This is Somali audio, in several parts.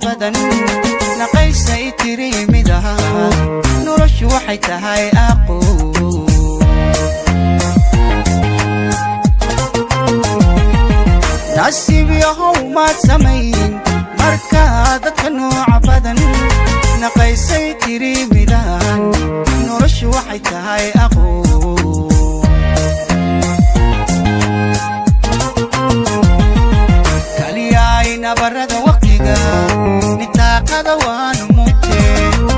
badan naqaysay tiriimidaha noloshu waxay tahay aqoon nasiib yahow maad samayn marka dadka nooca badan naqaysay tiriimidahan noloshu waxay tahay aqoon nabarada waqtiga nitaaqada waan mugtee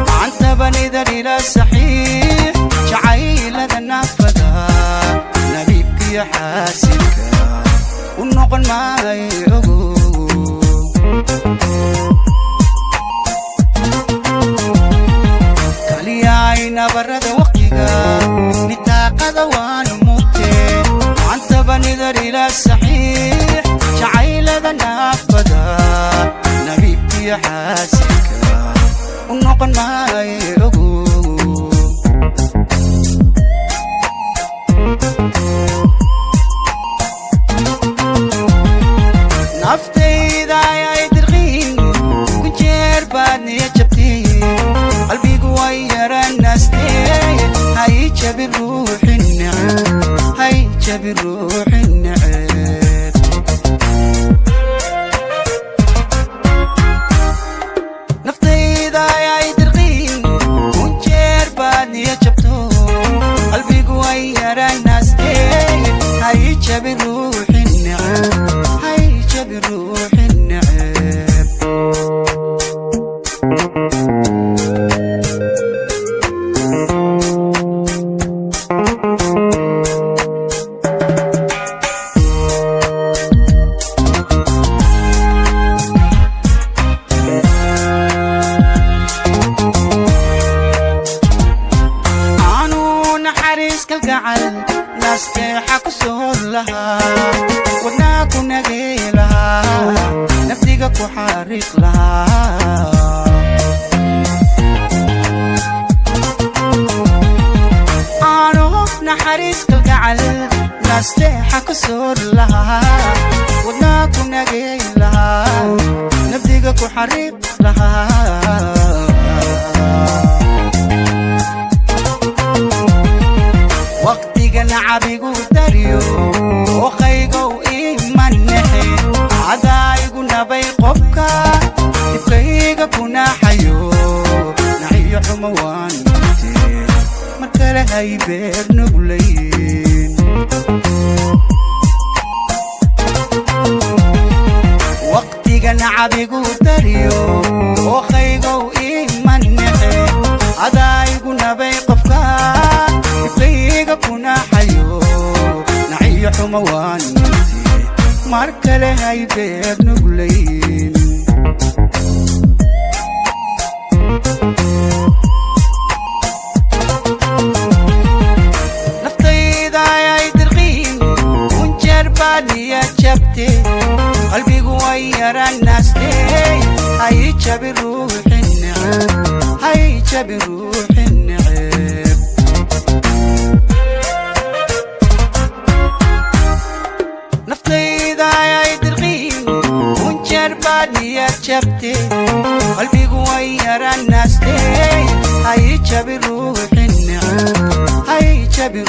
cantabanida ila saxiix jacaylada naafada nabiibkiyo xaasilka u noqon maayo ogo kaliyaay nabarada waqtiga nitaaqada waan mugtee cantabanida ila saxiix jacaylada naafada nabiibkiyo xaasilka u noqon maayo ogo naftayda ayay dirqiin ku jeer baad niya jabteen qalbigu way yaranaastee hay jabin ruuxin neceb hay jabin ruuxin neceb naftayda ayay dirqiin ku jeer baad niya jabto qalbigu way yaranaastee hay jabin ruuxin neceb hay jabin ruuxin neceb nasteexa ku soo lahaa wadnaa ku nagay lahaa naftiga ku xariiq lahaa aanu naxariis kalgacal nasteexa ku soo lahaa wadnaa ku nagay lahaa naftiga ku xariiq lahaa nacabigu dariyo ooqaygow imannexe cadaayigu nabay qobka dibkayga ku naaxayo naciyo xumo waan mugtee mar kale hay beer nuglayn waqtiga nacabigu dariyo ooqaygow imannexe cadaayigu nabay qobka dibkayga ku naaxayo naciyo xumo waan mugtee mar kale hay beer nuglayn naftayda ayay dirqiin kun jeer baad niya jabtee qalbigu way yaranaastee hay jabin ruuxin neceb hay jabin ruuxin neceb naftayda ayay dirqiin kun jeer baad niya jabtee qalbigu way yaranaastee hay jabin ruuxin neceb hay jabin